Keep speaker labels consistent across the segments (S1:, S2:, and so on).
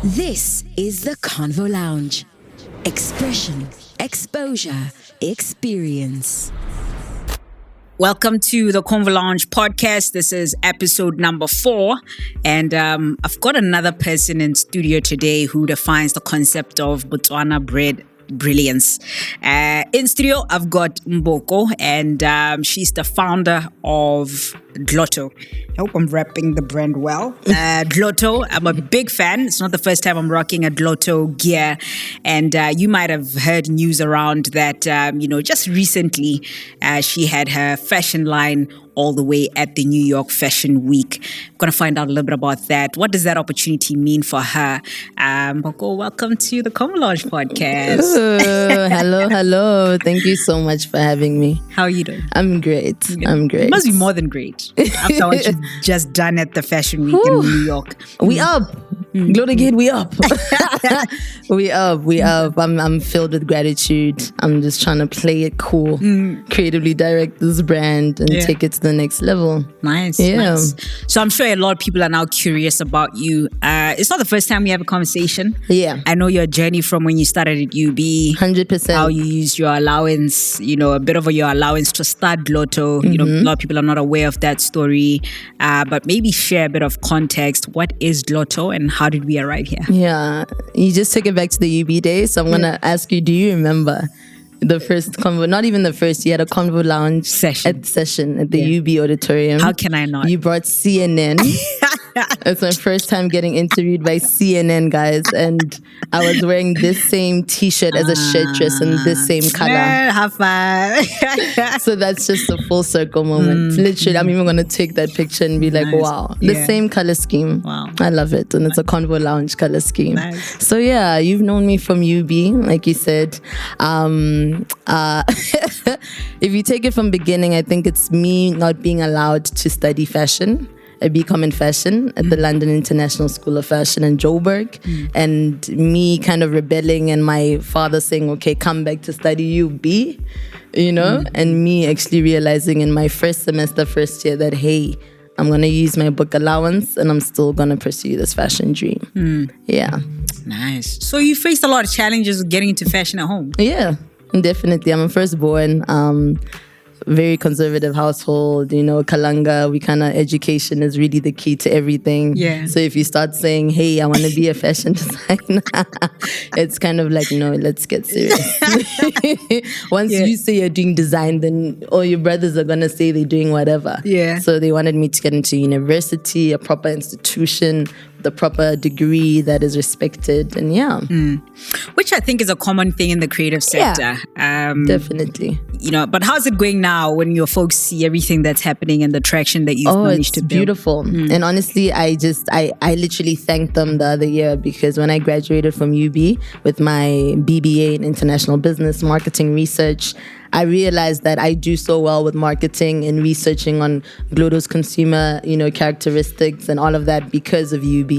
S1: This is the Convo Lounge. Expression, exposure, experience.
S2: Welcome to the Convo Lounge podcast. This is episode number 4. And I've got another person in studio today who defines the concept of Botswana bread brilliance. In studio, I've got Mboko, and she's the founder of Glotto. I hope I'm repping the brand well. Glotto, I'm a big fan. It's not the first time I'm rocking a Glotto gear. And you might have heard news around that, just recently, she had her fashion line all the way at the New York Fashion Week. I'm going to find out a little bit about that. What does that opportunity mean for her? Mboko, welcome to the Convo Lounge podcast.
S3: Hello. Thank you so much for having me.
S2: How are you doing?
S3: I'm great. It
S2: must be more than great after what you've just done at the Fashion Week in New York.
S3: We up. Glotto Kid, we up. we up. I'm filled with gratitude. I'm just trying to play it cool, creatively direct this brand and take it to the next level.
S2: Nice. So I'm sure a lot of people are now curious about you. It's not the first time we have a conversation.
S3: Yeah.
S2: I know your journey from when you started at UB.
S3: 100%.
S2: How you used your allowance, a bit of your allowance to start Glotto. A lot of people are not aware of that story. But maybe share a bit of context. What is Glotto and how did we arrive here?
S3: Yeah. You just took it back to the UB days. So I'm going to ask you, do you remember the first convo, not even the first, you had a Convo Lounge session at the UB auditorium.
S2: How can I not?
S3: You brought CNN. It's my first time getting interviewed by CNN, guys. And I was wearing this same t-shirt as a shirt dress and this same color.
S2: Have fun.
S3: So that's just a full circle moment. Literally, I'm even going to take that picture and be like, wow, the same color scheme.
S2: Wow.
S3: I love it. And it's a Convo Lounge color scheme.
S2: Nice.
S3: So yeah, you've known me from UB, like you said. If you take it from beginning, I think it's me not being allowed to study fashion. I become in fashion at the London International School of Fashion in Joburg, and me kind of rebelling and my father saying, okay, come back to study UB, and me actually realizing in my first year that, hey, I'm going to use my book allowance and I'm still going to pursue this fashion dream. Yeah.
S2: Nice. So you faced a lot of challenges with getting into fashion at home.
S3: Yeah, definitely. I'm a firstborn. Very conservative household, Kalanga, we kind of, education is really the key to everything.
S2: Yeah.
S3: So if you start saying, hey, I want to be a fashion designer, it's kind of like, no, let's get serious. Once you say you're doing design, then all your brothers are going to say they're doing whatever.
S2: Yeah.
S3: So they wanted me to get into university, a proper institution, the proper degree that is respected, and
S2: which I think is a common thing in the creative sector.
S3: Definitely.
S2: But how's it going now when your folks see everything that's happening and the traction that you've managed to build?
S3: It's beautiful. And honestly, I literally thanked them the other year because when I graduated from UB with my BBA in International Business Marketing Research, I realized that I do so well with marketing and researching on Glotto's consumer, characteristics and all of that because of UB.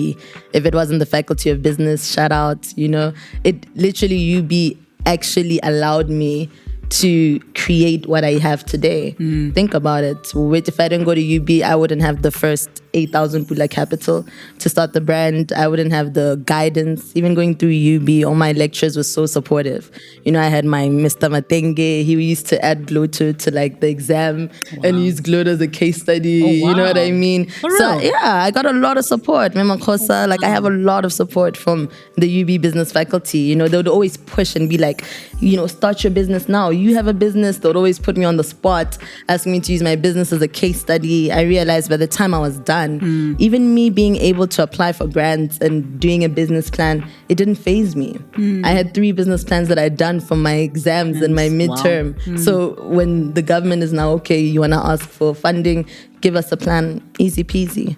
S3: If it wasn't the Faculty of Business, shout out, it literally UB actually allowed me to create what I have today. Think about it. If I didn't go to UB, I wouldn't have the first 8,000 Pula capital to start the brand. I wouldn't have the guidance. Even going through UB, all my lecturers were so supportive. I had my Mr. Matenge. He used to add Glotto to the exam and use Glotto as a case study. You know what I mean? So I got a lot of support. Mema Kosa, I have a lot of support from the UB business faculty. They would always push and be like, start your business now. You have a business. They would always put me on the spot, asking me to use my business as a case study. I realized by the time I was done, even me being able to apply for grants and doing a business plan, it didn't faze me. I had 3 business plans that I'd done from my exams and my midterm. So when the government is now, okay, you want to ask for funding, give us a plan, easy peasy.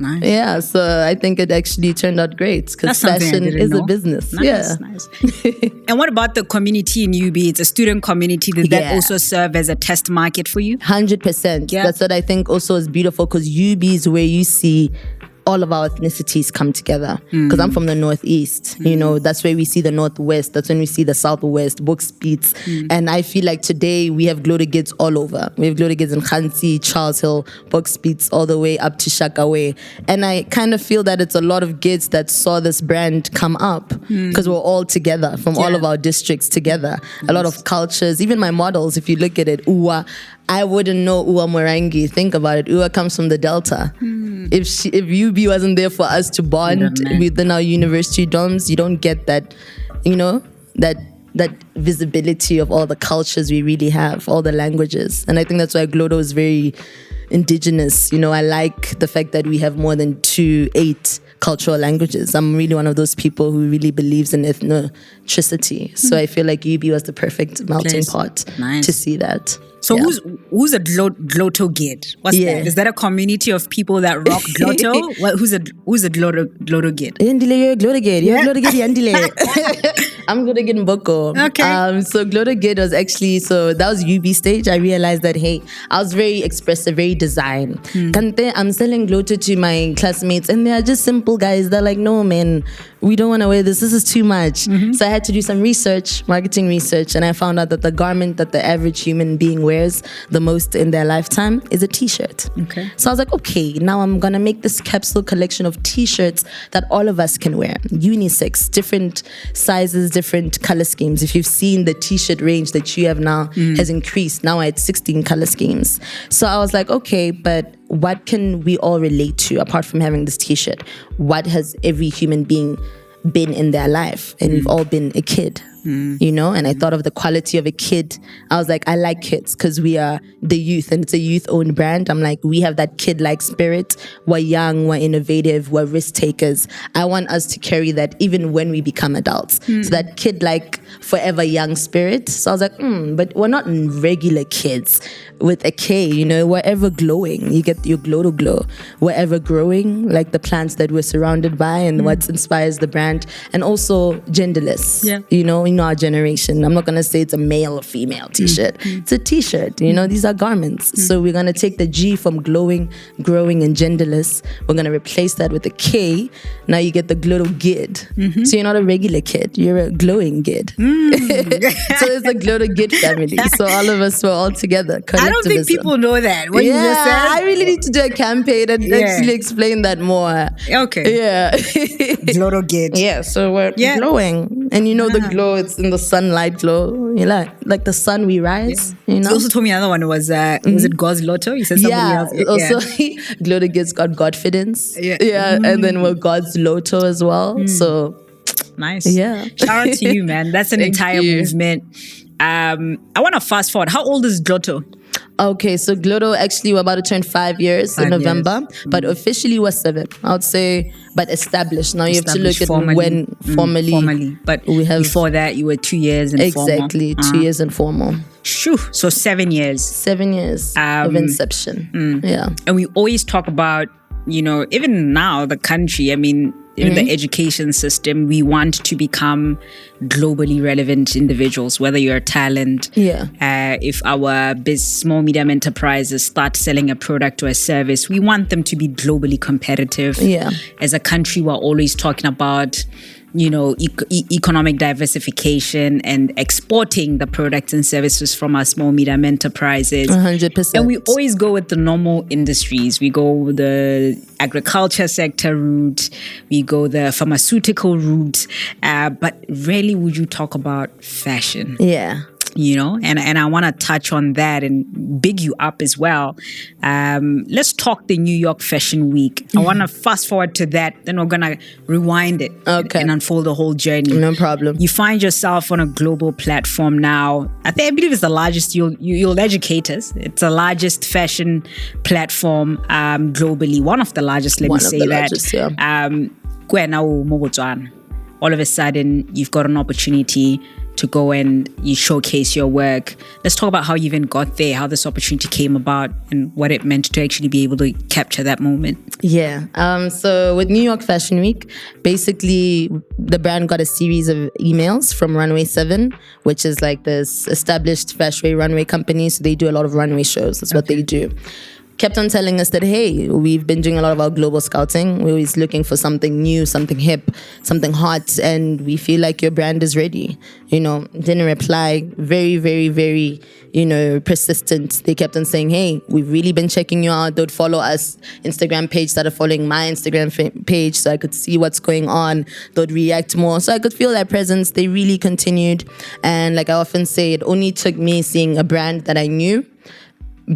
S2: Nice.
S3: Yeah, so I think it actually turned out great because fashion is a business.
S2: Nice. And what about the community in UB? It's a student community. Did that also serve as a test market for you?
S3: 100%. That's what I think also is beautiful because UB is where you see all of our ethnicities come together. Because I'm from the Northeast, you know, that's where we see the Northwest. That's when we see the Southwest, Bokspeets. And I feel like today we have Glotto Gids all over. We have Glotto Gids in Khansi, Charles Hill, Bokspeets, all the way up to Shakawe. And I kind of feel that it's a lot of Gids that saw this brand come up because we're all together from all of our districts together. A lot of cultures, even my models, if you look at it, Uwa, I wouldn't know Uwa Morangi. Think about it. Uwa comes from the Delta. If UB wasn't there for us to bond within our university dorms, you don't get that, you know, that visibility of all the cultures we really have, all the languages. And I think that's why Glotto is very indigenous. You know, I like the fact that we have more than 8 cultural languages. I'm really one of those people who really believes in ethnicity. So I feel like UB was the perfect melting pot to see that.
S2: So who's a Glotto Gid? What's that? Is that a community of people that rock Glotto? Who's a Glotto Gid?
S3: Yandile, Glotto Gid. Yeah, Glotto Gid, Yandile. I'm Glotto Gid Mboko.
S2: Okay.
S3: So Glotto Gid was actually, so that was UB stage. I realized that, hey, I was very expressive, very design. Kante, I'm selling Glotto to my classmates and they are just simple guys. They're like, no, man, we don't want to wear this. This is too much. So I had to do some research, marketing research, and I found out that the garment that the average human being wears the most in their lifetime is a t-shirt.
S2: Okay.
S3: So I was like, okay, now I'm going to make this capsule collection of t-shirts that all of us can wear. Unisex, different sizes, different color schemes. If you've seen the t-shirt range that you have now has increased. Now I had 16 color schemes. So I was like, okay, but what can we all relate to apart from having this t-shirt? What has every human being been in their life? And we've all been a kid. You know, and I thought of the quality of a kid. I was like, I like kids because we are the youth and it's a youth-owned brand. I'm like, we have that kid-like spirit. We're young, we're innovative, we're risk takers. I want us to carry that even when we become adults. So that kid-like, forever young spirit. So I was like, but we're not regular kids with a K, you know, we're ever glowing. You get your Glotto glow. We're ever growing, like the plants that we're surrounded by and what inspires the brand. And also genderless, you know, in our generation. I'm not going to say it's a male or female t-shirt. It's a t-shirt. You know, these are garments. So we're going to take the G from glowing, growing, and genderless. We're going to replace that with a K. Now you get the Glotto Gid. So you're not a regular kid. You're a glowing Gid. So it's a Glotto Gid family. So all of us were all together.
S2: I don't think people know that. What you just said?
S3: I really need to do a campaign and actually explain that more.
S2: Okay.
S3: Yeah.
S2: Glotto Gid.
S3: Yeah, so we're glowing. And you know the glow, it's in the sunlight glow. You know, like the sun we rise, you know.
S2: You also told me another one was it God's Lotto? You said somebody else.
S3: Also Glotto Gids got Godfidence. And then we're God's Lotto as well. So
S2: nice.
S3: Yeah.
S2: Shout out to you, man. That's an entire movement. I want to fast forward. How old is Glotto?
S3: Okay, so Glotto, actually we're about to turn 5 years in November, but officially we're 7. I would say, but established. Now you have to look at when formally.
S2: But
S3: we have,
S2: before that, you were 2 years and 4 more.
S3: Exactly, 2 years and 4 more.
S2: Shoo, so 7 years.
S3: 7 years of inception. Yeah.
S2: And we always talk about, you know, even now, the country, I mean, in the education system, we want to become globally relevant individuals, whether you're a talent. If our small, medium enterprises start selling a product or a service, we want them to be globally competitive. As a country, we're always talking about, you know, economic diversification and exporting the products and services from our small, medium enterprises.
S3: 100%.
S2: And we always go with the normal industries. We go with the agriculture sector route. We go the pharmaceutical route. But rarely would you talk about fashion.
S3: Yeah.
S2: You know, and I want to touch on that and big you up as well. Let's talk the New York Fashion Week. I want to fast forward to that. Then we're going to rewind it and unfold the whole journey.
S3: No problem.
S2: You find yourself on a global platform now. I believe it's the largest, you'll educate us. It's the largest fashion platform globally. One of the largest, let me say that. Botswana. All of a sudden, you've got an opportunity to go and you showcase your work. Let's talk about how you even got there, how this opportunity came about, and what it meant to actually be able to capture that moment.
S3: Yeah. So with New York Fashion Week, basically the brand got a series of emails from Runway 7, which is like this established fashion runway company. So they do a lot of runway shows. That's what they do. kept on telling us that, hey, we've been doing a lot of our global scouting. We're always looking for something new, something hip, something hot, and we feel like your brand is ready. Didn't reply. Very, very, very, persistent. They kept on saying, hey, we've really been checking you out. They'd follow us Instagram page, started following my Instagram page so I could see what's going on. They'd react more. So I could feel their presence. They really continued. And like I often say, it only took me seeing a brand that I knew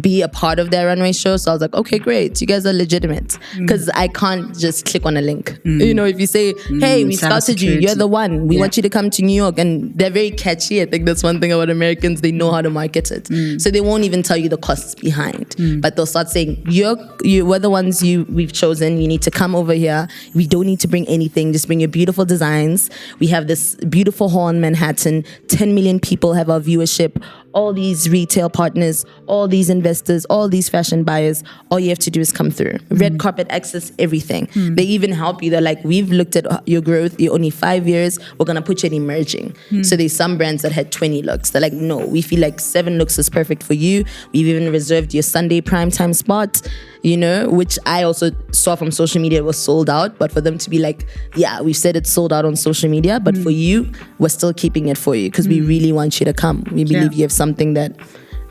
S3: be a part of their runway show. So I was like, okay, great. You guys are legitimate. Because I can't just click on a link. If you say, hey, we scouted you, you're the one. We want you to come to New York. And they're very catchy. I think that's one thing about Americans. They know how to market it. So they won't even tell you the costs behind. But they'll start saying, we're the ones we've chosen. You need to come over here. We don't need to bring anything. Just bring your beautiful designs. We have this beautiful hall in Manhattan. 10 million people have our viewership. All these retail partners, all these investors, all these fashion buyers, all you have to do is come through. Red carpet access, everything. They even help you. They're like, we've looked at your growth. You're only 5 years. We're going to put you in emerging. So there's some brands that had 20 looks. They're like, no, we feel like 7 looks is perfect for you. We've even reserved your Sunday primetime spot, which I also saw from social media it was sold out. But for them to be like, yeah, we said it's sold out on social media, but for you, we're still keeping it for you because we really want you to come. We believe you have something that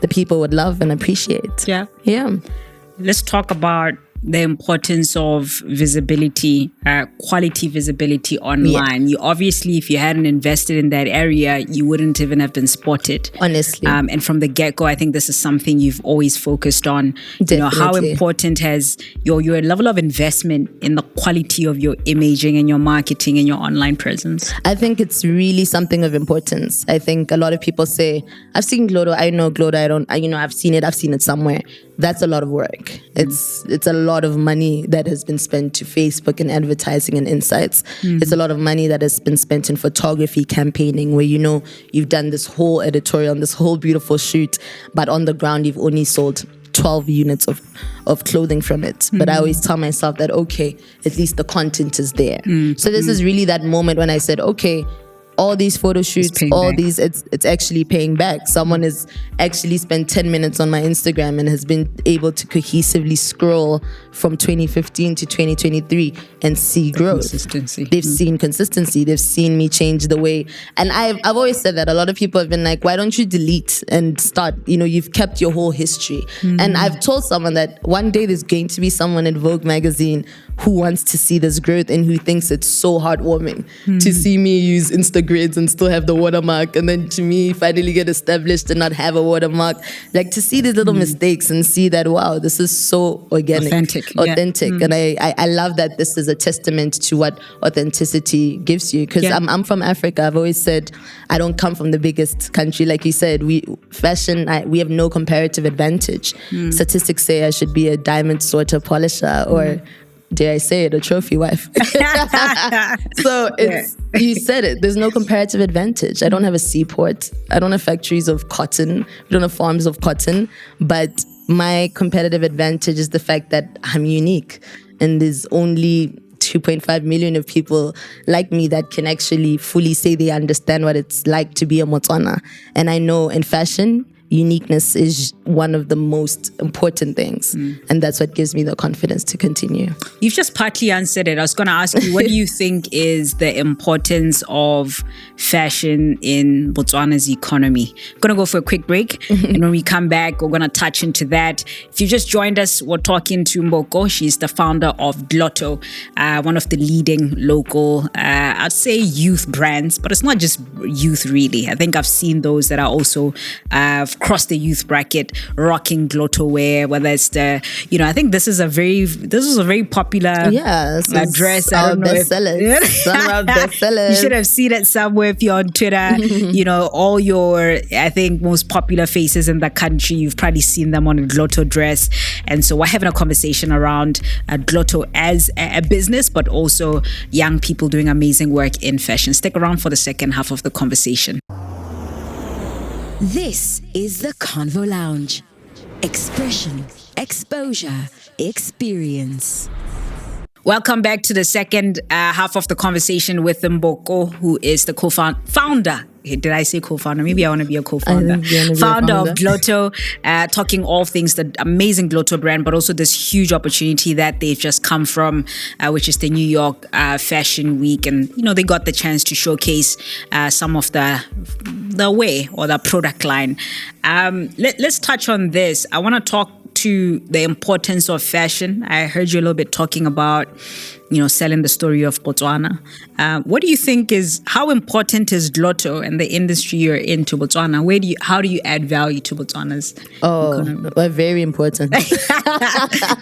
S3: the people would love and appreciate.
S2: Yeah. Let's talk about the importance of visibility, quality visibility online. You obviously, if you hadn't invested in that area, you wouldn't even have been spotted.
S3: Honestly.
S2: And from the get-go, I think this is something you've always focused on.
S3: Definitely.
S2: How important has your level of investment in the quality of your imaging and your marketing and your online presence?
S3: I think it's really something of importance. I think a lot of people say, I've seen Glotto, I know Glotto, I've seen it somewhere. That's a lot of work. It's a lot of money that has been spent to Facebook and advertising and insights. It's a lot of money that has been spent in photography, campaigning, where you've done this whole editorial, this whole beautiful shoot, but on the ground you've only sold 12 units of clothing from it. But I always tell myself that, okay, at least the content is there. So this is really that moment when I said, okay, all these photo shoots, it's actually paying back. Someone has actually spent 10 minutes on my Instagram and has been able to cohesively scroll from 2015 to 2023 and see growth.
S2: Consistency.
S3: They've seen consistency. They've seen me change the way. And I've always said that. A lot of people have been like, why don't you delete and start? You've kept your whole history. And I've told someone that one day there's going to be someone in Vogue magazine who wants to see this growth and who thinks it's so heartwarming to see me use Instagrids and still have the watermark, and then to me finally get established and not have a watermark. Like to see these little mistakes and see that, wow, this is so organic, authentic. And I love that this is a testament to what authenticity gives you, because I'm from Africa. I've always said I don't come from the biggest country. Like you said, we have no comparative advantage. Statistics say I should be a diamond sorter polisher or dare I say it, a trophy wife. So you said it, there's no comparative advantage. I don't have a seaport. I don't have factories of cotton. We don't have farms of cotton. But my competitive advantage is the fact that I'm unique. And there's only 2.5 million of people like me that can actually fully say they understand what it's like to be a Botswana. And I know in fashion, uniqueness is one of the most important things. And that's what gives me the confidence to continue.
S2: You've just partly answered it. I was going to ask you, what do you think is the importance of fashion in Botswana's economy? I'm going to go for a quick break. And when we come back, we're going to touch into that. If you just joined us, we're talking to Mboko. She's the founder of Glotto, one of the leading local, I'd say youth brands, but it's not just youth really. I think I've seen those that are also across the youth bracket rocking Glotto wear, whether it's I think this is a very popular dress.
S3: I don't know bestsellers. Some of our bestsellers.
S2: You should have seen it somewhere if you're on Twitter. All your, I think, most popular faces in the country, you've probably seen them on a Glotto dress. And so we're having a conversation around Glotto as a business, but also young people doing amazing work in fashion. Stick around for the second half of the conversation.
S1: This is the Convo Lounge. Expression, exposure, experience.
S2: Welcome back to the second half of the conversation with Mboko, who is the co-founder did I say co-founder? Maybe I want to be a co-founder.
S3: Founder
S2: of Glotto, talking all things, the amazing Glotto brand, but also this huge opportunity that they've just come from, which is the New York Fashion Week. And, they got the chance to showcase some of the way or the product line. Let's touch on this. I want to talk to the importance of fashion. I heard you a little bit talking about, selling the story of Botswana. What do you think how important is Glotto and the industry you're in to Botswana? How do you add value to Botswana's economy?
S3: Well, very important.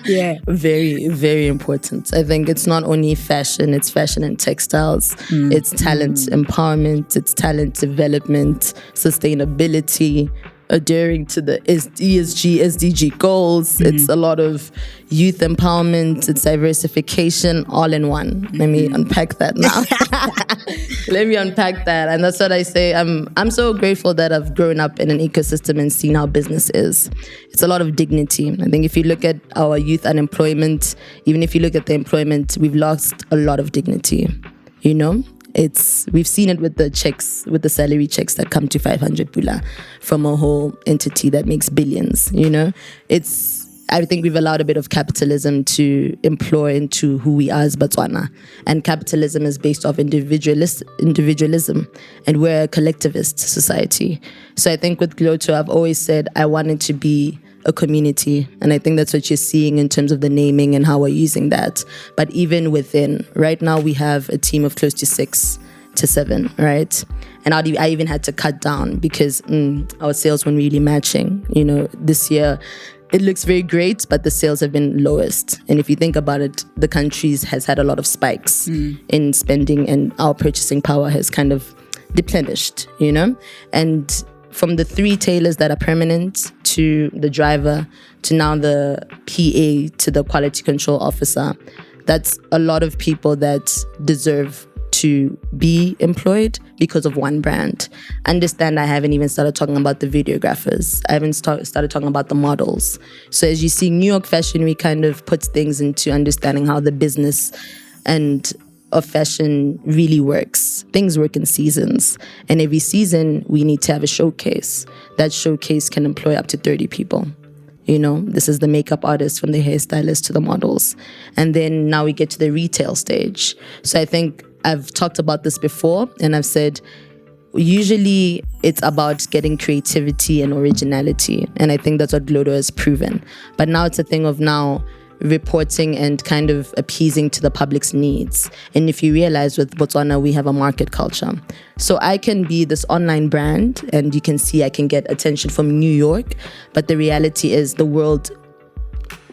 S2: Yeah.
S3: Very, very important. I think it's not only fashion, it's fashion and textiles. It's talent empowerment, it's talent development, sustainability, adhering to the ESG, SDG goals. It's a lot of youth empowerment. It's diversification all in one. Let me unpack that now. Let me unpack that. And that's what I say. I'm so grateful that I've grown up in an ecosystem and seen how business is. It's a lot of dignity. I think if you look at our youth unemployment, even if you look at the employment, we've lost a lot of dignity, We've seen it with the checks, with the salary checks that come to 500 pula from a whole entity that makes billions, I think we've allowed a bit of capitalism to employ into who we are as Botswana. And capitalism is based off individualism. And we're a collectivist society. So I think with Glotto, I've always said I wanted to be a community. And I think that's what you're seeing in terms of the naming and how we're using that. But even within, right now we have a team of close to 6 to 7, right? And I even had to cut down because our sales weren't really matching. This year, it looks very great, but the sales have been lowest. And if you think about it, the country has had a lot of spikes in spending and our purchasing power has kind of deplenished, And from the 3 tailors that are permanent to the driver to now the PA to the quality control officer, that's a lot of people that deserve to be employed because of one brand. Understand, I haven't even started talking about the videographers. I haven't started talking about the models. So as you see, New York Fashion Week kind of puts things into understanding how the business and of fashion really works. Things work in seasons. And every season, we need to have a showcase. That showcase can employ up to 30 people. This is the makeup artist from the hairstylist to the models. And then now we get to the retail stage. So I think I've talked about this before, and I've said, usually it's about getting creativity and originality. And I think that's what Glotto has proven. But now it's a thing of reporting and kind of appeasing to the public's needs. And if you realize with Botswana, we have a market culture. So I can be this online brand and you can see I can get attention from New York, but the reality is the world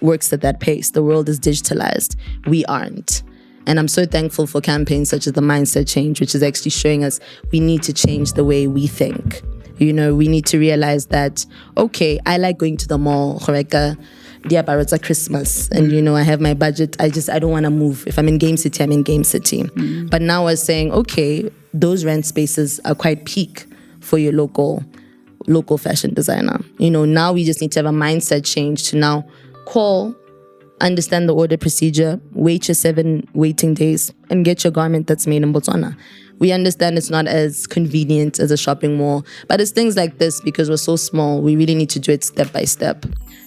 S3: works at that pace. The world is digitalized. We aren't. And I'm so thankful for campaigns such as the Mindset Change, which is actually showing us we need to change the way we think. We need to realize that, okay, I like going to the mall, it's a Christmas and I have my budget. I don't want to move. If I'm in Game City, I'm in Game City. But now we're saying, okay, those rent spaces are quite peak for your local fashion designer. Now we just need to have a mindset change to now call, understand the order procedure, wait your 7 waiting days and get your garment that's made in Botswana. We understand it's not as convenient as a shopping mall, but it's things like this because we're so small, we really need to do it step by step.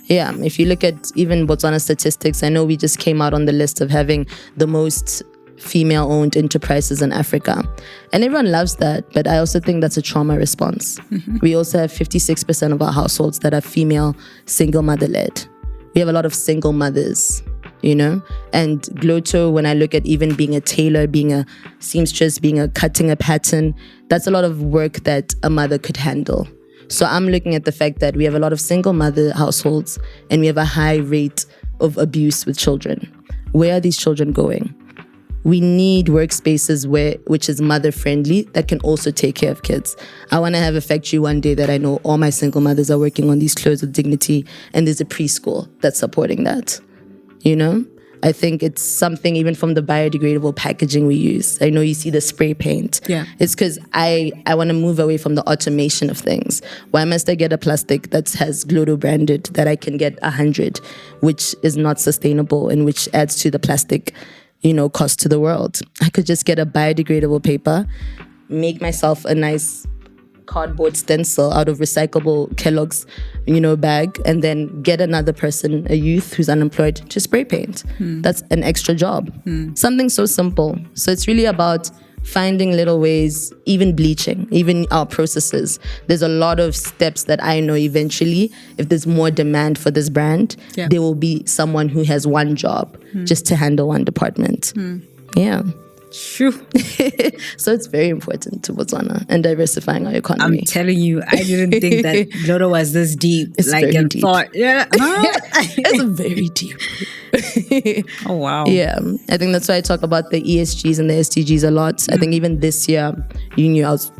S3: Yeah, if you look at even Botswana statistics, I know we just came out on the list of having the most female-owned enterprises in Africa. And everyone loves that, but I also think that's a trauma response. We also have 56% of our households that are female, single mother-led. We have a lot of single mothers, And Glotto, when I look at even being a tailor, being a seamstress, cutting a pattern, that's a lot of work that a mother could handle. So I'm looking at the fact that we have a lot of single mother households and we have a high rate of abuse with children. Where are these children going? We need workspaces which is mother friendly that can also take care of kids. I want to have a factory one day that I know all my single mothers are working on these clothes with dignity and there's a preschool that's supporting that. I think it's something even from the biodegradable packaging we use. I know you see the spray paint.
S2: Yeah.
S3: It's because I want to move away from the automation of things. Why must I get a plastic that has Glotto branded that I can get 100, which is not sustainable and which adds to the plastic, cost to the world? I could just get a biodegradable paper, make myself a nice cardboard stencil out of recyclable Kellogg's, bag, and then get another person, a youth who's unemployed, to spray paint. That's an extra job. Something so simple. So it's really about finding little ways, even bleaching, even our processes. There's a lot of steps that I know eventually, if there's more demand for this brand, there will be someone who has one job just to handle one department. Yeah.
S2: Shoo.
S3: So it's very important to Botswana and diversifying our economy.
S2: I'm telling you, I didn't think that Glotto was this deep.
S3: It's very deep.
S2: Thought,
S3: It's very deep.
S2: Oh, wow.
S3: Yeah. I think that's why I talk about the ESGs and the SDGs a lot. I think even this year, you knew I was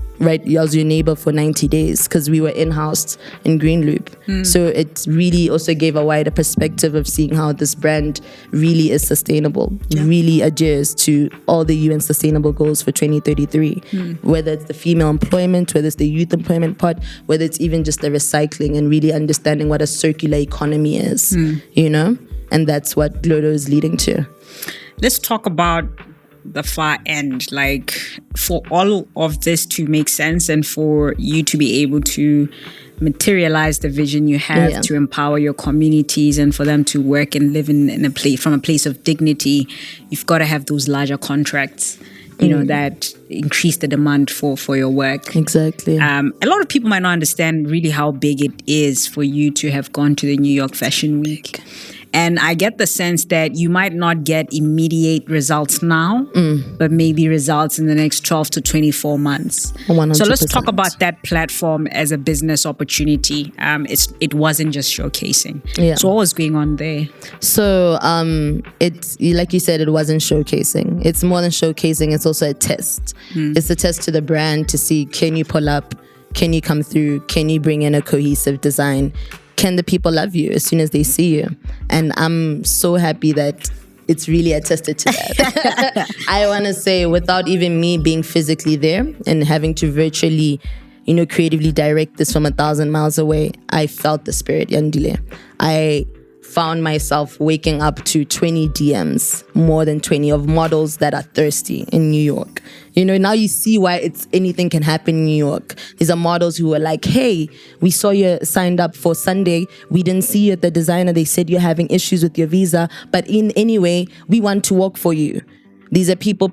S3: your neighbor for 90 days because we were in-house in Green Loop. So it really also gave a wider perspective of seeing how this brand really is sustainable, really adheres to all the UN sustainable goals for 2033, whether it's the female employment, whether it's the youth employment part, whether it's even just the recycling and really understanding what a circular economy is, and that's what Glotto is leading to.
S2: Let's talk about the far end, like for all of this to make sense and for you to be able to materialize the vision you have to empower your communities and for them to work and live in a place from a place of dignity, you've got to have those larger contracts, that increase the demand for your work.
S3: Exactly.
S2: A lot of people might not understand really how big it is for you to have gone to the New York Fashion Week. And I get the sense that you might not get immediate results now, but maybe results in the next 12 to 24 months.
S3: 100%.
S2: So let's talk about that platform as a business opportunity. It wasn't just showcasing.
S3: Yeah.
S2: So what was going on there?
S3: So it's like you said, it wasn't showcasing. It's more than showcasing. It's also a test. It's a test to the brand to see, can you pull up? Can you come through? Can you bring in a cohesive design? Can the people love you as soon as they see you? And I'm so happy that it's really attested to that. I want to say, without even me being physically there and having to virtually, creatively direct this from 1,000 miles away, I felt the spirit, Yandile. I found myself waking up to 20 DMs, more than 20, of models that are thirsty in New York. Now you see why anything can happen in New York. These are models who are like, hey, we saw you signed up for Sunday. We didn't see you at the designer. They said you're having issues with your visa. But anyway, we want to work for you. These are people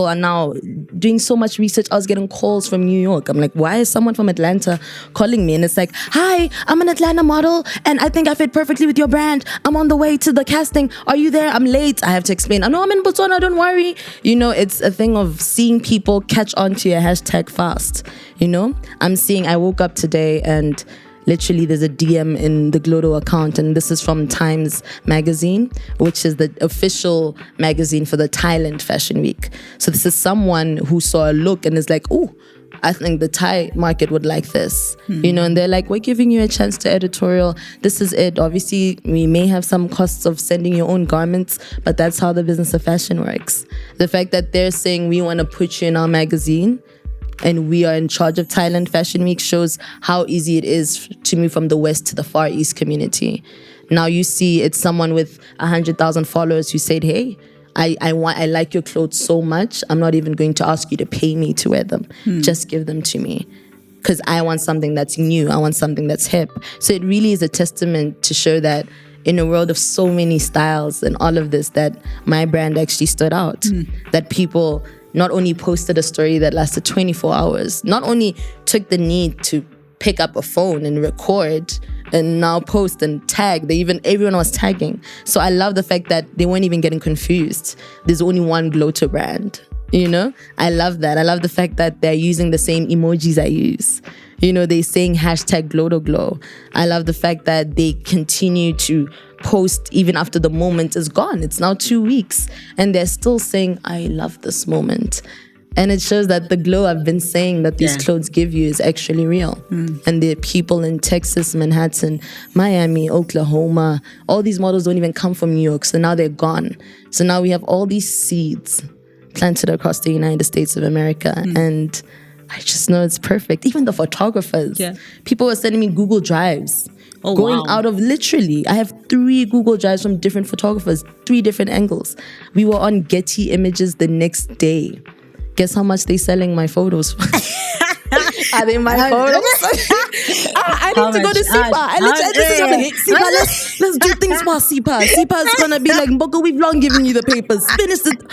S3: are now doing so much research. I was getting calls from New York. I'm like, why is someone from Atlanta calling me? And it's like, hi, I'm an Atlanta model and I think I fit perfectly with your brand. I'm on the way to the casting. Are you there? I'm late. I have to explain. I know I'm in Botswana, don't worry. It's a thing of seeing people catch on to your hashtag fast. I woke up today and literally, there's a DM in the Glotto account, and this is from Times Magazine, which is the official magazine for the Thailand Fashion Week. So this is someone who saw a look and is like, oh, I think the Thai market would like this. And they're like, we're giving you a chance to editorial. This is it. Obviously, we may have some costs of sending your own garments, but that's how the business of fashion works. The fact that they're saying, we want to put you in our magazine, and we are in charge of Thailand Fashion Week, shows how easy it is to move from the West to the Far East community. Now you see it's someone with 100,000 followers who said, hey, I like your clothes so much, I'm not even going to ask you to pay me to wear them. Just give them to me. Because I want something that's new. I want something that's hip. So it really is a testament to show that in a world of so many styles and all of this, that my brand actually stood out. That people not only posted a story that lasted 24 hours, not only took the need to pick up a phone and record and now post and tag, everyone was tagging. So I love the fact that they weren't even getting confused. There's only one Glotto brand, I love that. I love the fact that they're using the same emojis I use. They're saying hashtag GlottoGlow. I love the fact that they continue to post even after the moment is gone. It's now 2 weeks and they're still saying, I love this moment. And it shows that the glow I've been saying that these clothes give you is actually real. And the people in Texas, Manhattan, Miami, Oklahoma, all these models don't even come from New York. So now they're gone. So now we have all these seeds planted across the United States of America. And I just know it's perfect. Even the photographers. People were sending me Google Drives. Out of literally, I have 3 Google Drives from different photographers, 3 different angles. We were on Getty Images the next day. Guess how much they selling my photos for? Are they my photos? I need to go to SIPA. Let's do things for SIPA. SIPA is gonna be like, Mboko, we've long given you the papers. Finish it.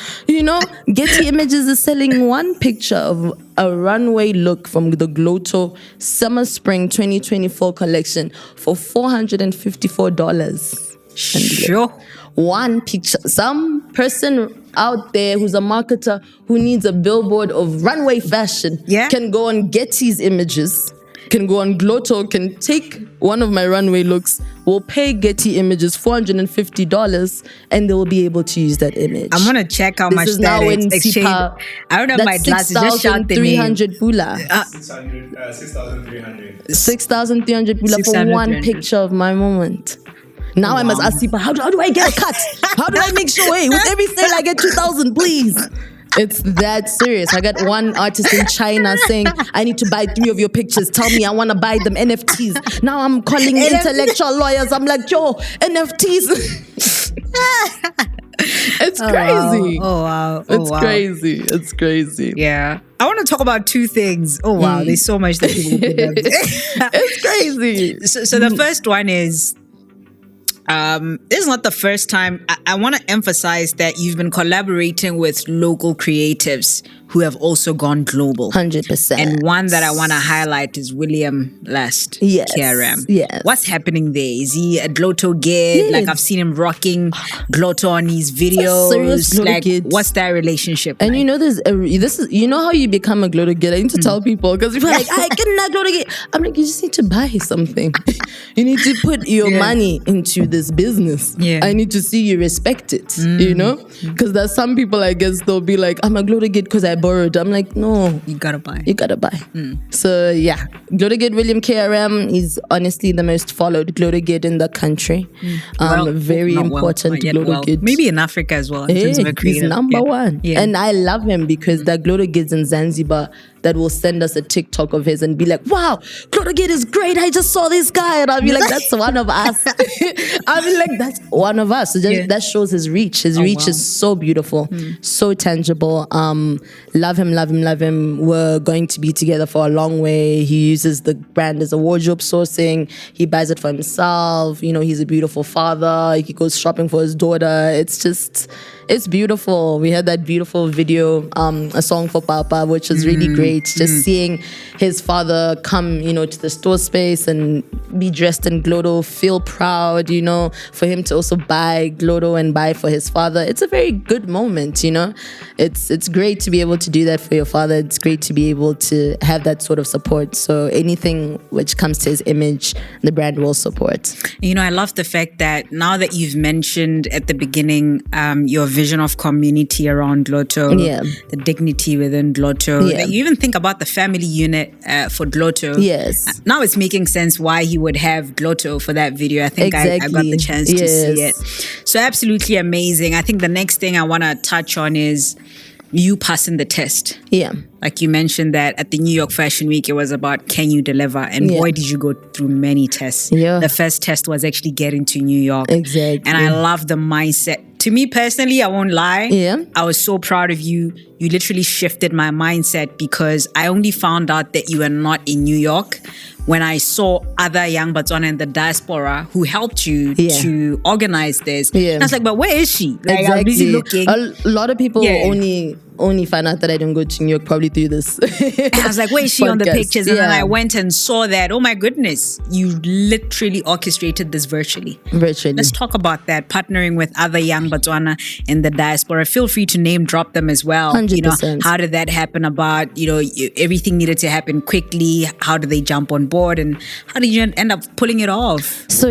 S3: Getty Images is selling one picture of a runway look from the Glotto Summer Spring 2024 collection for $454.
S2: Sure.
S3: One picture. Some person out there who's a marketer who needs a billboard of runway fashion can go on Getty's Images, can go on Glotto, can take one of my runway looks, will pay Getty Images $450, and they will be able to use that image.
S2: I'm gonna check how much that is. Exchange. I don't have my glasses. Just shout the name.
S3: 6,300 pula.
S4: 6,300.
S3: 6,300 pula for one picture of my moment. Now I must ask SIPA, how do I get a cut? How do I make sure, hey, with every sale I get 2,000, please? It's that serious. I got one artist in China saying, I need to buy 3 of your pictures. Tell me, I want to buy them NFTs. Now I'm calling intellectual lawyers. I'm like, yo, NFTs. It's crazy.
S2: Oh, wow.
S3: It's crazy. It's crazy.
S2: Yeah. I want to talk about 2 things. Oh, wow. There's so much that people could have.
S3: It's crazy.
S2: So the first one is, this is not the first time. I want to emphasize that you've been collaborating with local creatives who have also gone global.
S3: 100%.
S2: And one that I want to highlight is William Last.
S3: Yes.
S2: KRM.
S3: Yes.
S2: What's happening there? Is he a Glotto gig?
S3: Yes.
S2: Like I've seen him rocking Glotto on his videos.
S3: Serious Glotto
S2: like
S3: gig.
S2: what's that relationship?
S3: And
S2: like?
S3: this is how you become a Glotto gig. I need to tell people because people are like, I get that Glotto gig. I'm like, you just need to buy something. You need to put your money into this business.
S2: Yeah.
S3: I need to see you respect it. Because there's some people, I guess, they'll be like, I'm a Glotto gig because I borrowed. I'm like, no,
S2: You gotta buy.
S3: So yeah, Glotto Gid William KRM is honestly the most followed Glotto Gid in the country. Very important Glotto Gid.
S2: Maybe in Africa as well. In terms of a
S3: He's
S2: creative.
S3: number one.
S2: Yeah.
S3: And I love him because the Glotto Gids in Zanzibar that will send us a TikTok of his and be like, wow, Glotto Gid is great. I just saw this guy. And I'll be like, that's one of us. I'll be like, that's one of us. So that shows his reach. His reach is so beautiful, so tangible. Love him. We're going to be together for a long way. He uses the brand as a wardrobe sourcing. He buys it for himself. He's a beautiful father. He goes shopping for his daughter. It's beautiful. We had that beautiful video, a song for Papa, which was really great. Just seeing his father come, to the store space and be dressed in Glotto, feel proud, for him to also buy Glotto and buy for his father. It's a very good moment, It's great to be able to do that for your father. It's great to be able to have that sort of support. So anything which comes to his image, the brand will support.
S2: I love the fact that now that you've mentioned at the beginning your vision of community around Glotto, the dignity within Glotto, that you even think about the family unit for Glotto.
S3: Yes.
S2: Now it's making sense why he would have Glotto for that video. I think I got the chance to see it. So absolutely amazing. I think the next thing I want to touch on is you passing the test.
S3: Yeah.
S2: Like you mentioned that at the New York Fashion Week, it was about can you deliver? And boy, did you go through many tests.
S3: Yeah.
S2: The first test was actually getting to New York.
S3: Exactly.
S2: And I love the mindset. To me personally, I won't lie.
S3: Yeah.
S2: I was so proud of you. You literally shifted my mindset because I only found out that you were not in New York when I saw other young Botswana in the diaspora who helped you to organize this.
S3: Yeah.
S2: And I was like, but where is she? Like,
S3: Exactly.
S2: I was busy looking.
S3: A lot of people only find out that I don't go to New York probably through this.
S2: And I was like, where is she on the
S3: podcast.
S2: pictures? And then I went and saw that, oh my goodness, you literally orchestrated this virtually. Let's talk about that, partnering with other young Botswana in the diaspora. Feel free to name drop them as well.
S3: 100%.
S2: How did that happen about, everything needed to happen quickly. How did they jump on board? And how did you end up pulling it off?
S3: So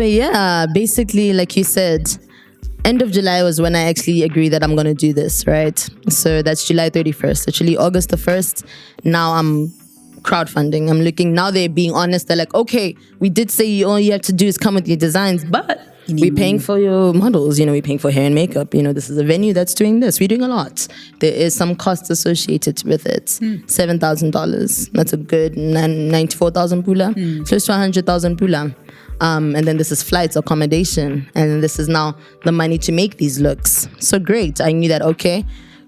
S3: basically, like you said, end of July was when I actually agreed that I'm going to do this, right? So that's July 31st. Actually, August the 1st, now I'm crowdfunding. I'm looking, now they're being honest. They're like, okay, we did say all you have to do is come with your designs, but we're paying for your models, we're paying for hair and makeup. This is a venue that's doing this. We're doing a lot. There is some costs associated with it. $7,000. That's a good 94,000 pula. Close to 100,000 pula. And then this is flights, accommodation. And this is now the money to make these looks. So great. I knew that, okay,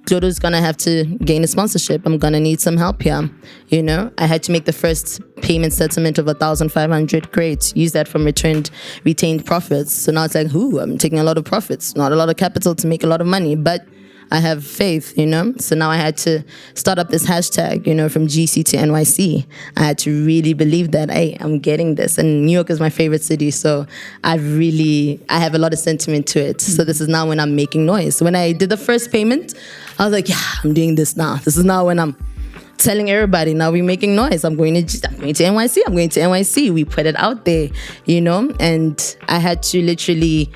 S3: Glotto's gonna have to gain a sponsorship. I'm gonna need some help here. You know, I had to make the first payment settlement of 1,500. Great, use that from retained profits. So now it's like, I'm taking a lot of profits, not a lot of capital to make a lot of money, but I have faith, you know? So now I had to start up this hashtag, you know, from GC to NYC. I had to really believe that, hey, I'm getting this. And New York is my favorite city, so I have a lot of sentiment to it. So this is now when I'm making noise. When I did the first payment, I was like, yeah, I'm doing this now. This is now when I'm telling everybody, now we're making noise. I'm going to NYC. I'm going to NYC. We put it out there, you know? And I had to literally...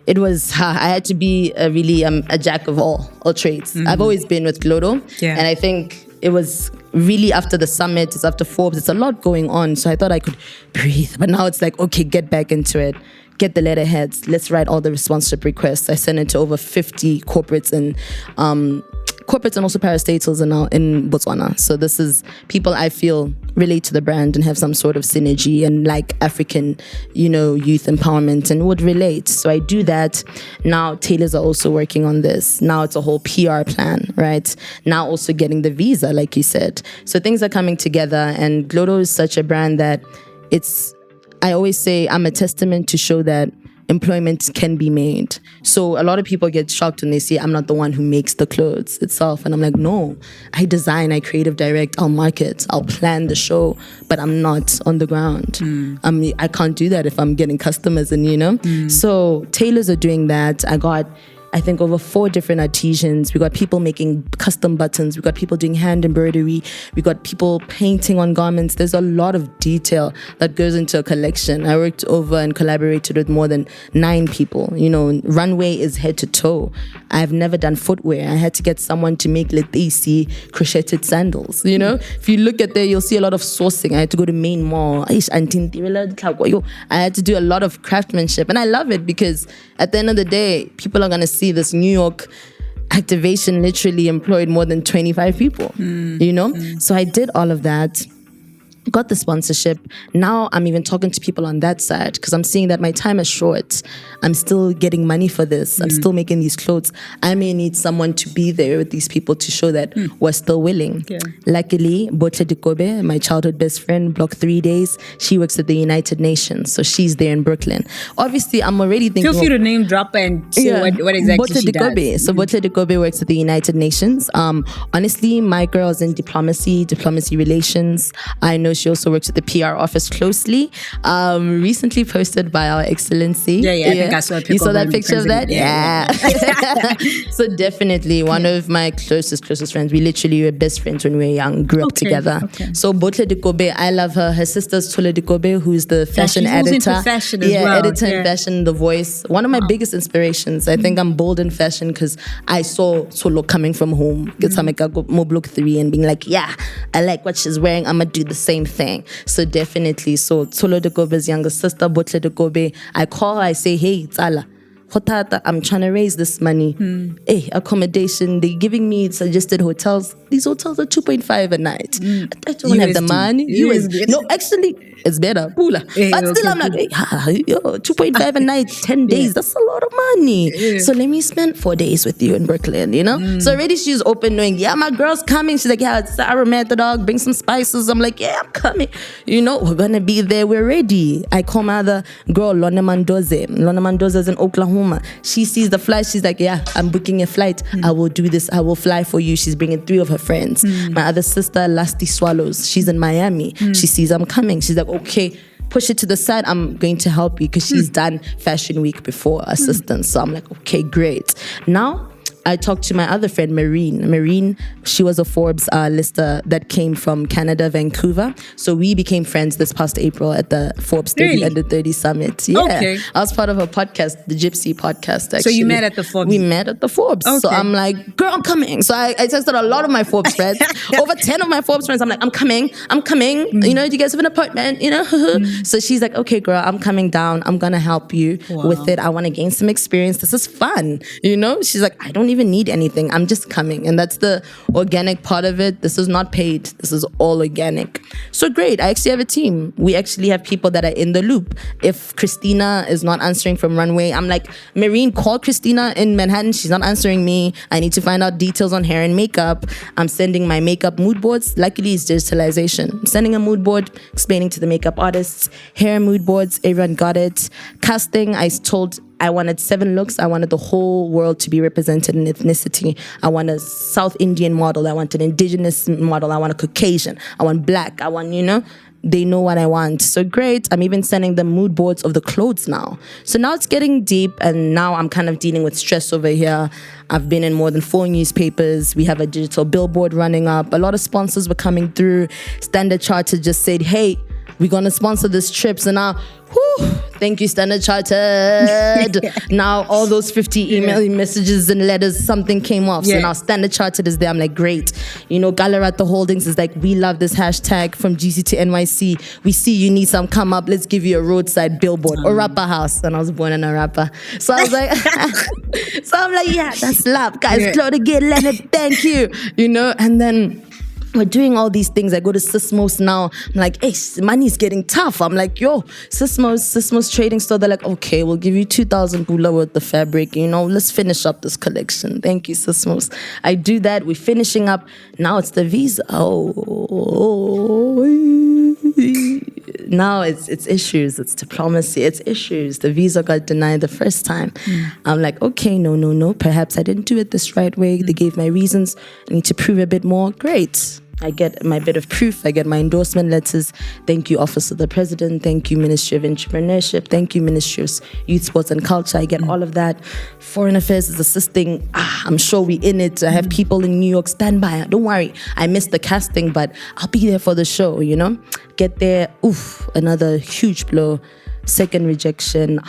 S3: I had to be a jack of all trades. I've always been with Glotto. And I think it was really after the summit, it's after Forbes, it's a lot going on. So I thought I could breathe. But now it's like, okay, get back into it. Get the letterheads. Let's write all the sponsorship requests. I sent it to over 50 corporates and also parastatals in Botswana. So this is people I feel relate to the brand and have some sort of synergy and like African, you know, youth empowerment and would relate. So I do that. Now tailors are also working on this. Now it's a whole PR plan, right? Now also getting the visa, like you said. So things are coming together, and Glotto is such a brand that I always say I'm a testament to show that employment can be made. So a lot of people get shocked when they see I'm not the one who makes the clothes itself. And I'm like, no, I design, I creative direct, I'll market, I'll plan the show, but I'm not on the ground. I can't do that if I'm getting customers and, you know. So tailors are doing that. I think over 4 different artisans. We got people making custom buttons. We got people doing hand embroidery. We got people painting on garments. There's a lot of detail that goes into a collection. I worked over and collaborated with more than 9 people. You know, runway is head to toe. I've never done footwear. I had to get someone to make letisi crocheted sandals. You know, if you look at there, you'll see a lot of sourcing. I had to go to Main Mall. I had to do a lot of craftsmanship. And I love it because at the end of the day, people are going to see this New York activation literally employed more than 25 people, you know? So I did all of that, got the sponsorship. Now I'm even talking to people on that side because I'm seeing that my time is short. I'm still getting money for this. I'm still making these clothes. I may need someone to be there with these people to show that we're still willing. Luckily, Botle Dikobe, my childhood best friend, block 3 days, she works at the United Nations. So she's there in Brooklyn. Obviously, I'm already thinking...
S2: Feel free to name drop and say what exactly
S3: Botle
S2: she
S3: Dikobe.
S2: does.
S3: So Botle Dikobe works at the United Nations. Honestly, my girl's in diplomacy relations. I know she also works at the PR office closely. Recently posted by Our Excellency.
S2: I think I saw a picture.
S3: You saw that picture of that? Yeah. So definitely one of my closest friends. We literally were best friends when we were young, grew up together. So Botle Dikobe, I love her. Her sister's Tole Dikobe, who's the fashion editor.
S2: Into fashion as well.
S3: Editor in fashion, The Voice. One of my biggest inspirations. I think I'm bold in fashion because I saw Tolo coming from home, get some Mo Block 3 and being like, yeah, I like what she's wearing. I'm going to do the same thing. So definitely. So Tolo Dikobe's younger sister, Botle Dikobe, I call her, I say, hey, Tsala, I'm trying to raise this money. Hey, accommodation, they're giving me suggested hotels. These hotels are 2.5 a night. I don't have the money. No, actually, it's better. Pula. But still, I'm like, 2.5 a night, 10 days. That's a lot of money. So let me spend 4 days with you in Brooklyn, you know? So already she's open knowing, yeah, my girl's coming. She's like, yeah, it's aromatic dog, bring some spices. I'm like, yeah, I'm coming. You know, we're going to be there. We're ready. I call my other girl, Lona Mandoze. Lona Mandoze is in Oklahoma. She sees the flight. She's like, yeah, I'm booking a flight. I will do this. I will fly for you. She's bringing 3 of her friends. My other sister, Lasty Swallows. She's in Miami. She sees I'm coming. She's like, okay, push it to the side. I'm going to help you because she's done Fashion Week before assistance. So I'm like, okay, great. Now, I talked to my other friend, Marine, she was a Forbes lister that came from Canada, Vancouver. So we became friends this past April at the Forbes 30 Under 30 Summit. Yeah. Okay. I was part of her podcast, the Gypsy podcast, actually.
S2: So you met at the Forbes?
S3: We met at the Forbes. Okay. So I'm like, girl, I'm coming. So I texted a lot of my Forbes friends. Over 10 of my Forbes friends, I'm like, I'm coming. You know, do you guys have an appointment? You know? So she's like, okay, girl, I'm coming down. I'm going to help you with it. I want to gain some experience. This is fun. You know? She's like, I don't even need anything. I'm just coming. And that's the organic part of it. This is not paid. This is all organic. So great. I actually have a team. We actually have people that are in the loop. If Christina is not answering from runway, I'm like, Marine, call Christina in Manhattan. She's not answering me. I need to find out details on hair and makeup. I'm sending my makeup mood boards. Luckily, it's digitalization. I'm sending a mood board, explaining to the makeup artists, hair mood boards, everyone got it. Casting, I wanted 7 looks. I wanted the whole world to be represented in ethnicity. I want a South Indian model. I want an indigenous model. I want a Caucasian. I want black. I want, they know what I want. So great. I'm even sending them mood boards of the clothes now. So now it's getting deep, and now I'm kind of dealing with stress over here. I've been in more than 4 newspapers. We have a digital billboard running up. A lot of sponsors were coming through. Standard Chartered just said, hey, we're going to sponsor this trip. So now, thank you, Standard Chartered. Now all those 50 email messages and letters, something came off. So now Standard Chartered is there. I'm like, great. Galarata Holdings is like, we love this hashtag from GC to NYC. We see you need some, come up. Let's give you a roadside billboard or rapper house. And I was born in a rapper. So I was like, so I'm like, yeah, that's love. Guys, Glotto, get Leonard, thank you. And then we're doing all these things. I go to Sismos now. I'm like, hey, money's getting tough. I'm like, yo, Sismos trading store. They're like, okay, we'll give you 2,000 bula worth the fabric. Let's finish up this collection. Thank you, Sismos. I do that. We're finishing up. Now it's the visa. Now it's issues. It's diplomacy. It's issues. The visa got denied the first time. I'm like, okay, no. Perhaps I didn't do it this right way. They gave my reasons. I need to prove a bit more. Great. I get my bit of proof. I get my endorsement letters. Thank you, Office of the President. Thank you, Ministry of Entrepreneurship. Thank you, Ministry of Youth, Sports and Culture. I get all of that. Foreign Affairs is assisting. I'm sure we're in it. I have people in New York. Stand by. Don't worry. I missed the casting, but I'll be there for the show, Get there. Another huge blow. Second rejection.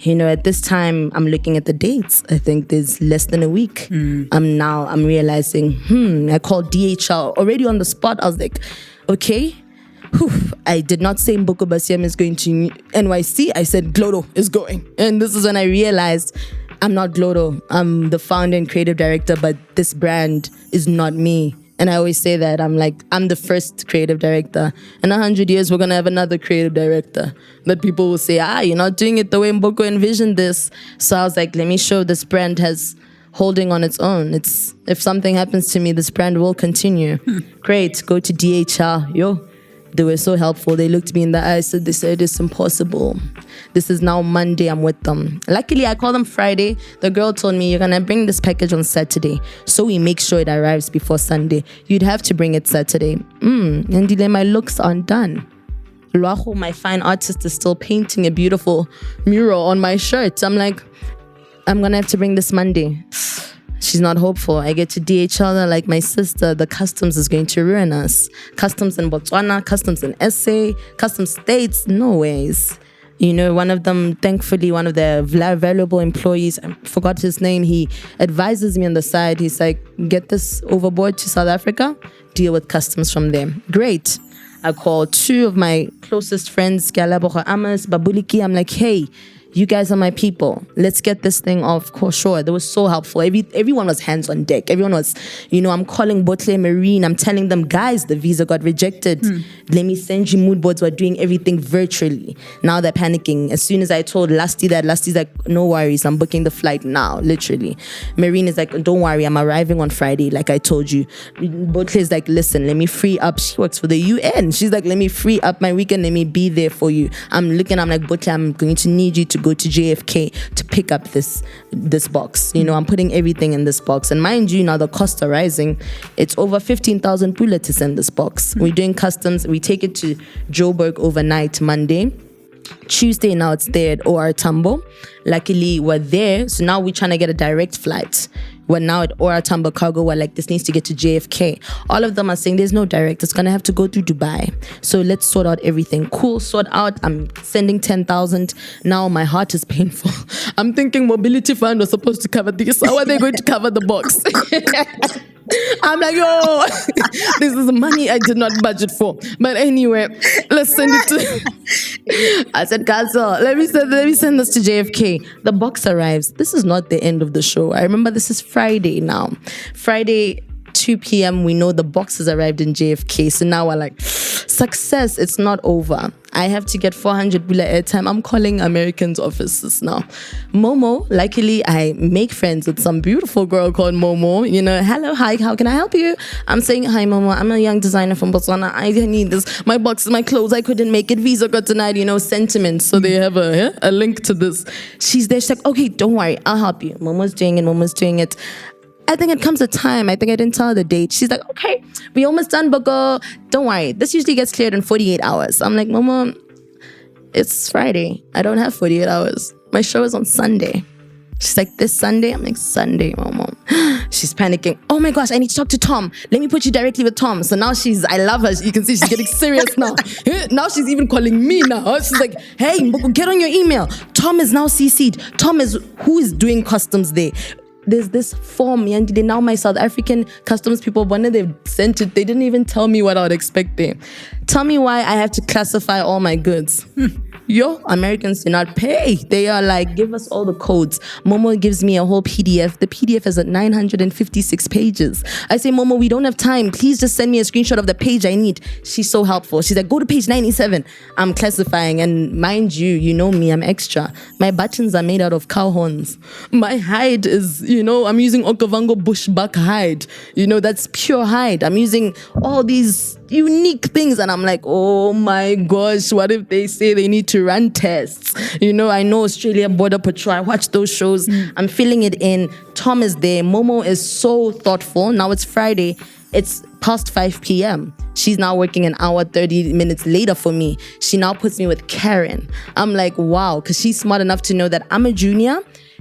S3: At this time, I'm looking at the dates. I think there's less than a week. I'm realizing, I called DHL already on the spot. I was like, okay. I did not say Mboko Basiami is going to NYC. I said Glotto is going. And this is when I realized I'm not Glotto. I'm the founder and creative director, but this brand is not me. And I always say that I'm the first creative director. In 100 years, we're going to have another creative director. But people will say, you're not doing it the way Mboko envisioned this. So I was like, let me show this brand has holding on its own. If something happens to me, this brand will continue. Great. Go to DHL. They were so helpful. They looked me in the eyes, they said it's impossible. This is now Monday, I'm with them. Luckily, I called them Friday. The girl told me, you're going to bring this package on Saturday. So we make sure it arrives before Sunday. You'd have to bring it Saturday. And my looks aren't done. Luaho, my fine artist, is still painting a beautiful mural on my shirt. I'm like, I'm going to have to bring this Monday. She's not hopeful. I get to DHL, they're like, my sister, the customs is going to ruin us. Customs in Botswana, customs in SA, customs states, no ways. One of them, thankfully, one of the valuable employees, I forgot his name, he advises me on the side. He's like, get this overboard to South Africa, deal with customs from there. Great. I call 2 of my closest friends, Gaborone, Amos, Babuliki. I'm like, hey, you guys are my people. Let's get this thing off course. Sure, they were so helpful. Everyone was hands on deck. Everyone was, I'm calling Botle Marine. I'm telling them, guys, the visa got rejected. Let me send you mood boards. We're doing everything virtually. Now they're panicking. As soon as I told Lasty that, Lasty's like, no worries. I'm booking the flight now, literally. Marine is like, don't worry. I'm arriving on Friday, like I told you. Botle is like, listen, let me free up. She works for the UN. She's like, let me free up my weekend. Let me be there for you. I'm like, Botle, I'm going to need you to go to JFK to pick up this box. I'm putting everything in this box. And mind you, now the costs are rising. It's over 15,000 pula to send this box. We're doing customs. We take it to Joburg overnight, Monday. Tuesday, now it's there at OR Tambo. Luckily, we're there. So now we're trying to get a direct flight. We're now at OR Tambo Cargo. We're like, this needs to get to JFK. All of them are saying there's no direct. It's going to have to go through Dubai. So let's sort out everything. Cool, sort out. I'm sending 10,000. Now my heart is painful. I'm thinking Mobility Fund was supposed to cover this. How are they going to cover the box? I'm like, yo, this is money I did not budget for. But anyway, let's send it to... I said, Castle, let me send this to JFK. The box arrives. This is not the end of the show. I remember this is Friday now. Friday, 2 p.m. we know the box has arrived in JFK. So now we're like, success, it's not over. I have to get 400 bila airtime. I'm calling Americans' offices now. Momo, luckily I make friends with some beautiful girl called Momo. You know, hello, hi, how can I help you? I'm saying, hi Momo, I'm a young designer from Botswana. I need this. My boxes, my clothes, I couldn't make it. Visa got denied, you know, sentiments. So they have a link to this. She's there, she's like, okay, don't worry, I'll help you. Momo's doing it. I think it comes a time. I think I didn't tell her the date. She's like, okay, we almost done, Mboko. Don't worry. This usually gets cleared in 48 hours. I'm like, Mama, it's Friday. I don't have 48 hours. My show is on Sunday. She's like, this Sunday? I'm like, Sunday, Mama. She's panicking. Oh my gosh, I need to talk to Tom. Let me put you directly with Tom. So now I love her. You can see she's getting serious now. Now she's even calling me now. She's like, hey, Mboko, get on your email. Tom is now CC'd. Tom is who is doing customs there. There's this form, and now my South African customs people, when they've sent it, they didn't even tell me what I would expect there. Tell me why I have to classify all my goods. Americans do not pay. They are like, give us all the codes. Momo gives me a whole PDF. The PDF is at 956 pages. I say, Momo, we don't have time. Please just send me a screenshot of the page I need. She's so helpful. She's like, go to page 97. I'm classifying. And mind you, you know me, I'm extra. My buttons are made out of cow horns. My hide is, I'm using Okavango bushbuck hide. That's pure hide. I'm using all these unique things, and I'm like, oh my gosh, what if they say they need to run tests? I know Australia Border Patrol, I watch those shows. I'm filling it in. Tom is there. Momo is so thoughtful. Now it's Friday, it's past 5 p.m. She's now working an hour 30 minutes later for me. She now puts me with Karen. I'm like, wow, because she's smart enough to know that I'm a junior.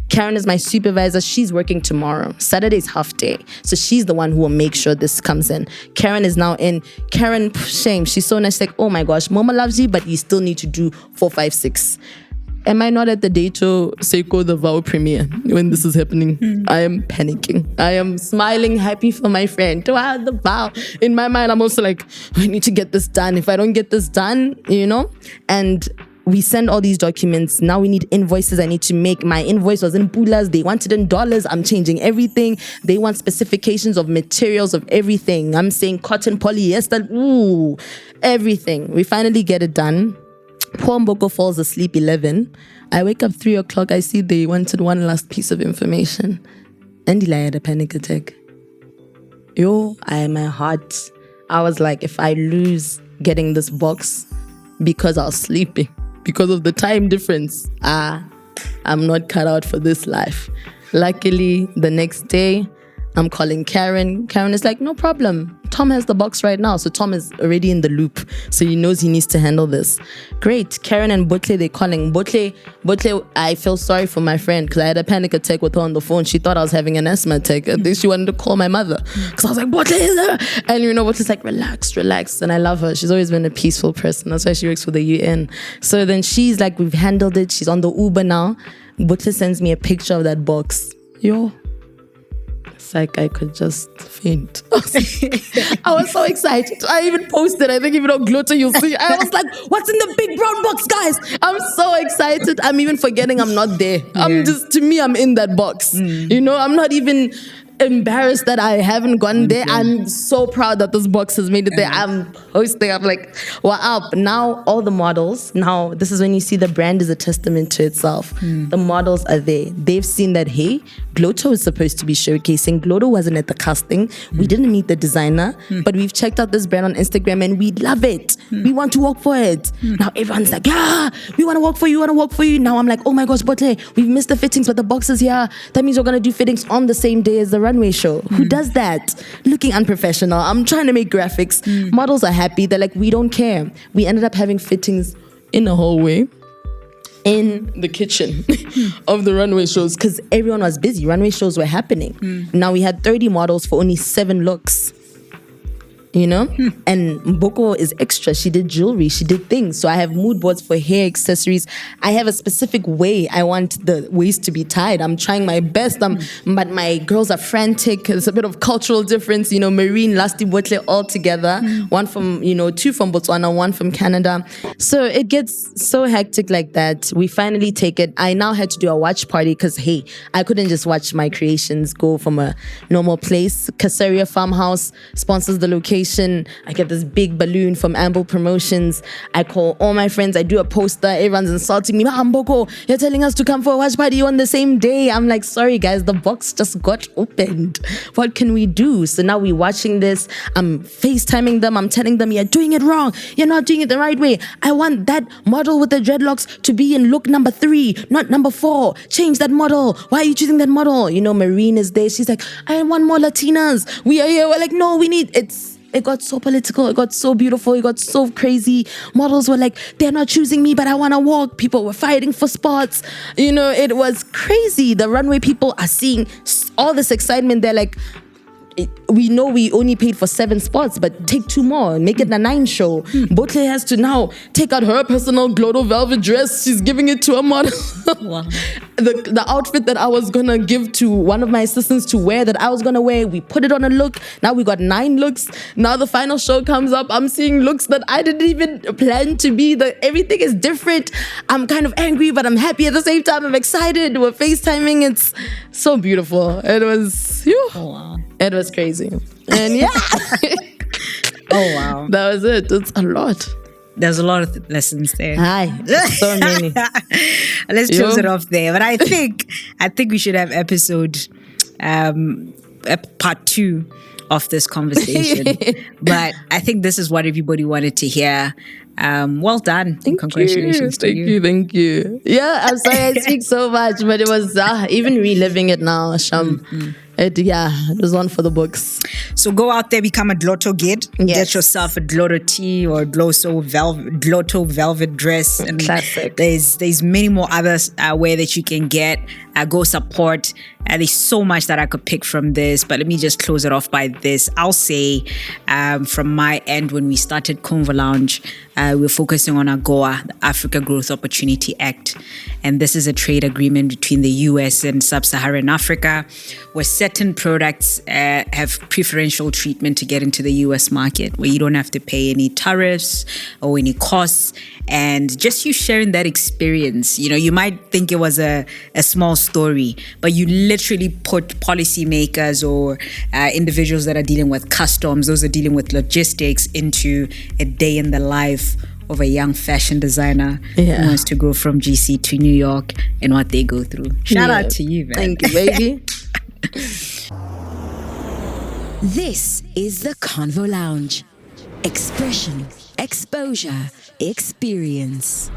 S3: Karen is my supervisor. She's working tomorrow. Saturday's half day. So she's the one who will make sure this comes in. Karen is now in. Karen, shame. She's so nice. She's like, oh my gosh, Mama loves you, but you still need to do 4, 5, 6. Am I not at the Dato Seiko the Vow premiere when this is happening? I am panicking. I am smiling, happy for my friend. Wow, the vow. In my mind, I'm also like, I need to get this done. If I don't get this done, and we send all these documents. Now we need invoices I need to make. My invoice was in pulas. They wanted in dollars. I'm changing everything. They want specifications of materials of everything. I'm saying cotton, polyester, everything. We finally get it done. Poor Mboko falls asleep 11. I wake up 3 o'clock. I see they wanted one last piece of information. And I had a panic attack. My heart. I was like, if I lose getting this box because I was sleeping, because of the time difference, I'm not cut out for this life. Luckily, the next day, I'm calling Karen. Karen is like, no problem. Tom has the box right now. So Tom is already in the loop. So he knows he needs to handle this. Great. Karen and Botle, they're calling. Botle, I feel sorry for my friend because I had a panic attack with her on the phone. She thought I was having an asthma attack. I think she wanted to call my mother. Because I was like, Botle is there. And Botle's like, relax. And I love her. She's always been a peaceful person. That's why she works for the UN. So then she's like, we've handled it. She's on the Uber now. Botle sends me a picture of that box. Like I could just faint. I was so excited. I even posted, I think even on Glotto you'll see. I was like, what's in the big brown box, guys? I'm so excited. I'm even forgetting I'm not there. To me, I'm in that box. I'm not even embarrassed that I haven't gone there. I'm so proud that this box has made it there. I'm posting. I'm like, wow. Now all the models, now this is when you see the brand is a testament to itself. The models are there. They've seen that, hey, Glotto is supposed to be showcasing. Glotto wasn't at the casting. We didn't meet the designer, but we've checked out this brand on Instagram and we love it. We want to work for it. Now everyone's like, yeah, we want to work for you. Now I'm like, oh my gosh, Botle, we've missed the fittings, but the box is here. That means we're going to do fittings on the same day as the runway show. Who does that? Looking unprofessional. I'm trying to make graphics. Models are happy. They're like, we don't care. We ended up having fittings in the hallway, in the kitchen of the runway shows because everyone was busy. Runway shows were happening. Now we had 30 models for only 7 looks. you know? And Mboko is extra. She did jewelry, she did things. So I have mood boards for hair accessories. I have a specific way I want the waist to be tied. I'm trying my best, but my girls are frantic. There's a bit of cultural difference, you know, Marine, Lasti Botle all together. One from, you know, 2 from Botswana, 1 from Canada. So it gets so hectic like that. We finally take it. I now had to do a watch party because, hey, I couldn't just watch my creations go from a normal place. Casaria Farmhouse sponsors the location. I get this big balloon from Amble Promotions. I call all my friends. I do a poster. Everyone's insulting me. Mboko, you're telling us to come for a watch party on the same day. I'm like, sorry guys, the box just got opened. What can we do? So now we're watching this. I'm FaceTiming them. I'm telling them, you're doing it wrong. You're not doing it the right way. I want that model with the dreadlocks to be in look number 3, not number 4. Change that model. Why are you choosing that model? You know, Marine is there. She's like, I want more Latinas. We are here. We're like, no, we need it got so political. It got so beautiful. It got so crazy. Models were like, they're not choosing me, but I want to walk. People were fighting for spots. You know, it was crazy. The runway people are seeing all this excitement. They're like, we know we only paid for 7 spots, but take 2 more, make it a 9 show. Botle has to now take out her personal Glotto velvet dress. She's giving it to a model.
S2: Wow.
S3: The outfit that I was gonna give to one of my assistants to wear, that I was gonna wear, we put it on a look. Now we got 9 looks. Now the final show comes up. I'm seeing looks that I didn't even plan to be. Everything is different. I'm kind of angry, but I'm happy at the same time. I'm excited. We're FaceTiming. It's so beautiful. It was,
S2: wow.
S3: It was crazy. And yeah.
S2: Oh, wow.
S3: That was it. It's a lot.
S2: There's a lot of lessons there.
S3: Hi. So many.
S2: Let's close it off there. But I think we should have part 2 of this conversation. But I think this is what everybody wanted to hear. Well done. Congratulations to you.
S3: Thank you. Yeah, I'm sorry I speak so much, but it was even reliving it now, Sham. It was one for the books.
S2: So go out there, become a Glotto Gid.
S3: Yes.
S2: Get yourself a Glotto tee or Glotto velvet dress. And
S3: classic.
S2: There's many more others where that you can get. Go support. There's so much that I could pick from this, but let me just close it off by this. I'll say from my end, when we started Convo Lounge, we're focusing on AGOA, the Africa Growth Opportunity Act. And this is a trade agreement between the US and Sub-Saharan Africa, where certain products have preferential treatment to get into the US market, where you don't have to pay any tariffs or any costs. And just you sharing that experience, you know, you might think it was a small story, but you literally put policymakers or individuals that are dealing with customs, those are dealing with logistics, into a day in the life of a young fashion designer who wants to go from GC to New York and what they go through. Shout out to you, man.
S3: Thank you, baby.
S1: This is the Convo Lounge. Expression, exposure, experience.